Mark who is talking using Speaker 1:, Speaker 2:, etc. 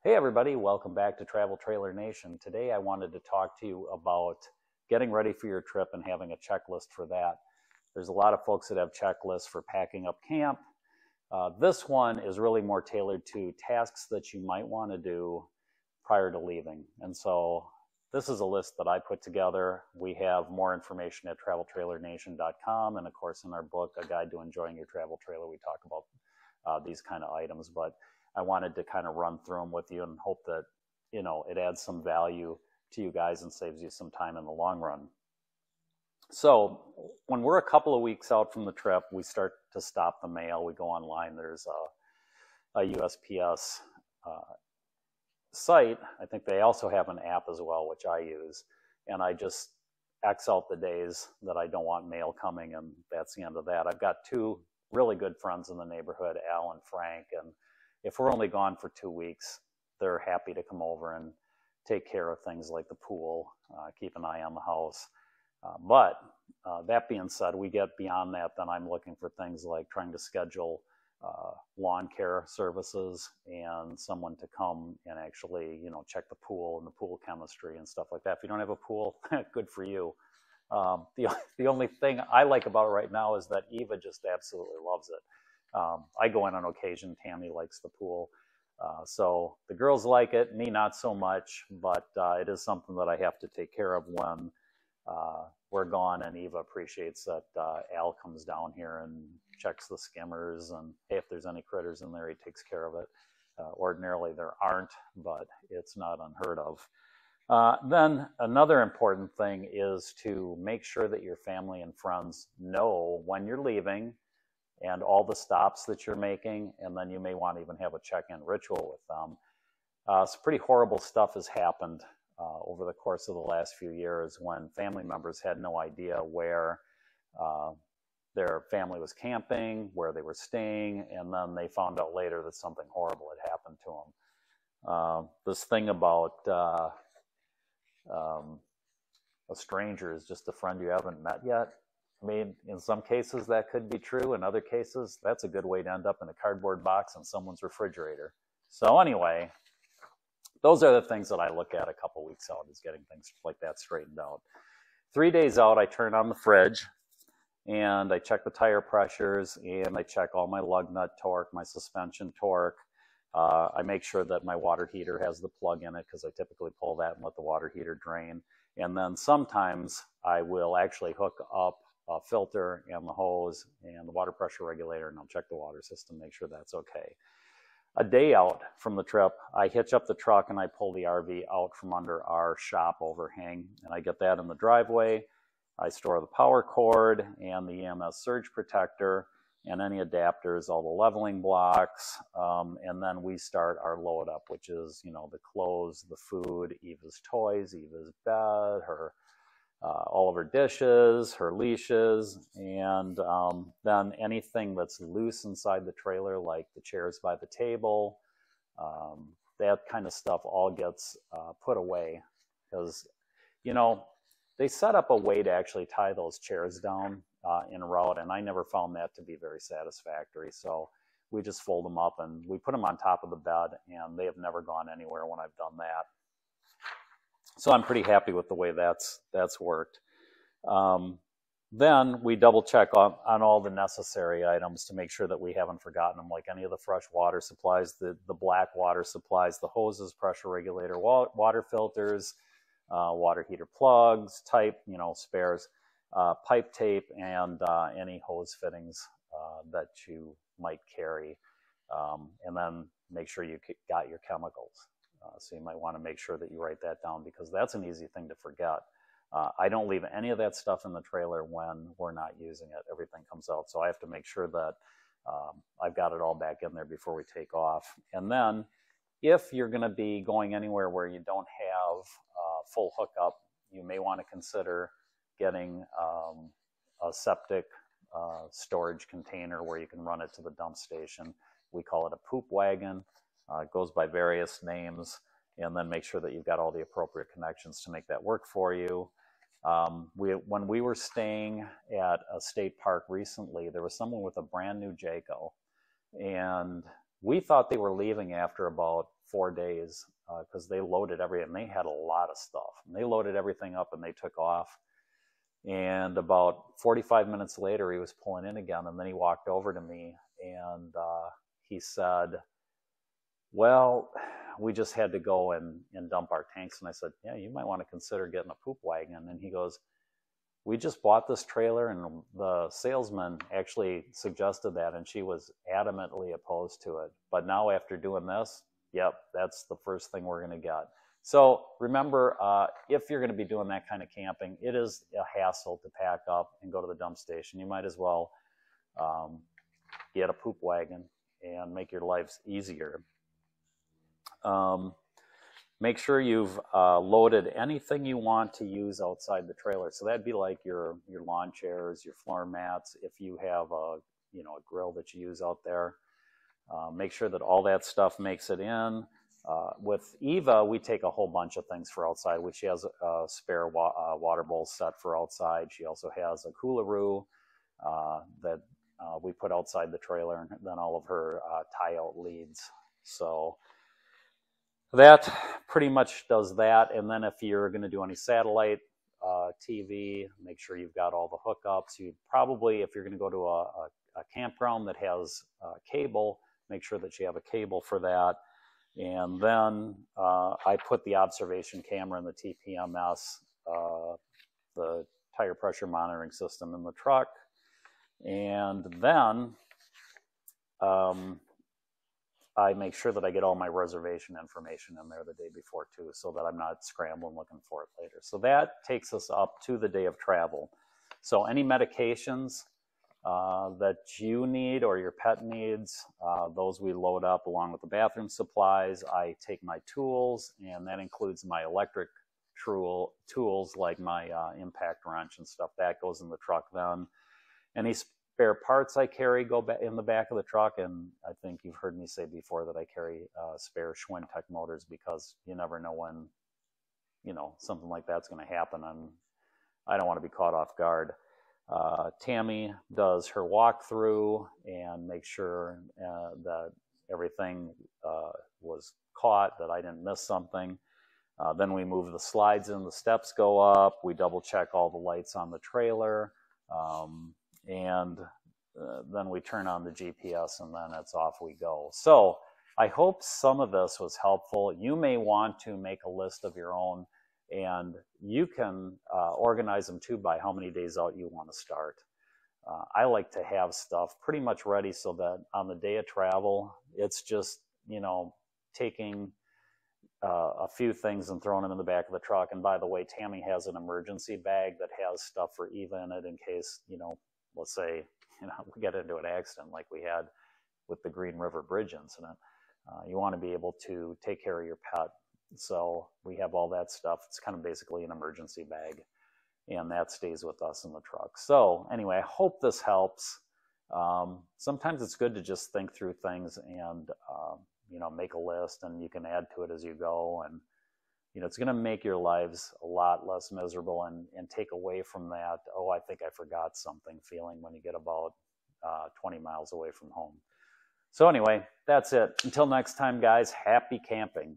Speaker 1: Hey everybody, welcome back to Travel Trailer Nation. Today I wanted to talk to you about getting ready for your trip and having a checklist for that. There's a lot of folks that have checklists for packing up camp. This one is really more tailored to tasks that you might want to do prior to leaving. And so this is a list that I put together. We have more information at traveltrailernation.com, and of course in our book, A Guide to Enjoying Your Travel Trailer, we talk about these kind of items. But I wanted to kind of run through them with you and hope that, it adds some value to you guys and saves you some time in the long run. So when we're a couple of weeks out from the trip, we start to stop the mail. We go online. There's a USPS site. I think they also have an app as well, which I use. And I just X out the days that I don't want mail coming, and that's the end of that. I've got two really good friends in the neighborhood, Al and Frank, and if we're only gone for 2 weeks, they're happy to come over and take care of things like the pool, keep an eye on the house. But that being said, we get beyond that, then I'm looking for things like trying to schedule lawn care services and someone to come and actually, check the pool and the pool chemistry and stuff like that. If you don't have a pool, good for you. The only thing I like about it right now is that Eva just absolutely loves it. I go in on occasion. Tammy likes the pool. So the girls like it, me not so much, but it is something that I have to take care of when we're gone, and Eva appreciates that Al comes down here and checks the skimmers, and hey, if there's any critters in there, he takes care of it. Ordinarily there aren't, but it's not unheard of. Then another important thing is to make sure that your family and friends know when you're leaving and all the stops that you're making, and then you may want to even have a check-in ritual with them. Some pretty horrible stuff has happened over the course of the last few years when family members had no idea where their family was camping, where they were staying, and then they found out later that something horrible had happened to them. This thing about a stranger is just a friend you haven't met yet. I mean, in some cases that could be true. In other cases, that's a good way to end up in a cardboard box in someone's refrigerator. So anyway, those are the things that I look at a couple weeks out, is getting things like that straightened out. 3 days out, I turn on the fridge and I check the tire pressures and I check all my lug nut torque, my suspension torque. I make sure that my water heater has the plug in it, because I typically pull that and let the water heater drain. And then sometimes I will actually hook up a filter and the hose and the water pressure regulator, and I'll check the water system, make sure that's okay. A day out from the trip, I hitch up the truck and I pull the RV out from under our shop overhang, and I get that in the driveway. I store the power cord and the EMS surge protector and any adapters, all the leveling blocks, and then we start our load up, which is, the clothes, the food, Eva's toys, Eva's bed, her all of her dishes, her leashes, and then anything that's loose inside the trailer, like the chairs by the table, that kind of stuff all gets put away, because, they set up a way to actually tie those chairs down in a route, and I never found that to be very satisfactory. So we just fold them up and we put them on top of the bed, and they have never gone anywhere when I've done that. So I'm pretty happy with the way that's worked. Then we double check on all the necessary items to make sure that we haven't forgotten them, like any of the fresh water supplies, the black water supplies, the hoses, pressure regulator, water filters, water heater plugs, type, spares, pipe tape, and any hose fittings that you might carry. And then make sure you got your chemicals. So you might want to make sure that you write that down, because that's an easy thing to forget. I don't leave any of that stuff in the trailer when we're not using it. Everything comes out. So I have to make sure that I've got it all back in there before we take off. And then if you're going to be going anywhere where you don't have full hookup, you may want to consider getting a septic storage container where you can run it to the dump station. We call it a poop wagon. It goes by various names, and then make sure that you've got all the appropriate connections to make that work for you. When we were staying at a state park recently, there was someone with a brand new Jayco, and We thought they were leaving after about 4 days because they loaded everything. And they had a lot of stuff. And they loaded everything up and they took off. And about 45 minutes later, he was pulling in again. And then he walked over to me and he said, well, we just had to go and dump our tanks. And I said, yeah, you might want to consider getting a poop wagon. And he goes, we just bought this trailer, and the salesman actually suggested that, and she was adamantly opposed to it. But now after doing this, yep, that's the first thing we're going to get. So remember, if you're going to be doing that kind of camping, it is a hassle to pack up and go to the dump station. You might as well get a poop wagon and make your lives easier. Make sure you've loaded anything you want to use outside the trailer. So that'd be like your lawn chairs, your floor mats. If you have a grill that you use out there, make sure that all that stuff makes it in. With Eva, we take a whole bunch of things for outside. She has a spare water bowl set for outside. She also has a coolaroo that we put outside the trailer, and then all of her tie-out leads. So that pretty much does that. And then if you're going to do any satellite TV, make sure you've got all the hookups. You probably, if you're going to go to a campground that has cable, make sure that you have a cable for that. And then I put the observation camera and the TPMS, the tire pressure monitoring system, in the truck. And then I make sure that I get all my reservation information in there the day before too, so that I'm not scrambling looking for it later. So that takes us up to the day of travel. So any medications that you need or your pet needs, those we load up along with the bathroom supplies. I take my tools, and that includes my electric tools like my impact wrench and stuff. That goes in the truck then. Any spare parts I carry go in the back of the truck, and I think you've heard me say before that I carry spare Schwintek motors because you never know when, something like that's going to happen, and I don't want to be caught off guard. Tammy does her walkthrough and makes sure that everything was caught, that I didn't miss something. Then we move the slides in, the steps go up, we double check all the lights on the trailer, and then we turn on the GPS, and then it's off we go. So I hope some of this was helpful. You may want to make a list of your own, and you can organize them too by how many days out you want to start. I like to have stuff pretty much ready so that on the day of travel, it's just, taking a few things and throwing them in the back of the truck. And by the way, Tammy has an emergency bag that has stuff for Eva in it in case, let's say, we get into an accident like we had with the Green River Bridge incident. You want to be able to take care of your pet. So we have all that stuff. It's kind of basically an emergency bag, and that stays with us in the truck. So anyway, I hope this helps. Sometimes it's good to just think through things and, make a list, and you can add to it as you go. And, it's going to make your lives a lot less miserable and take away from that, oh, I think I forgot something feeling when you get about 20 miles away from home. So anyway, that's it. Until next time, guys, happy camping.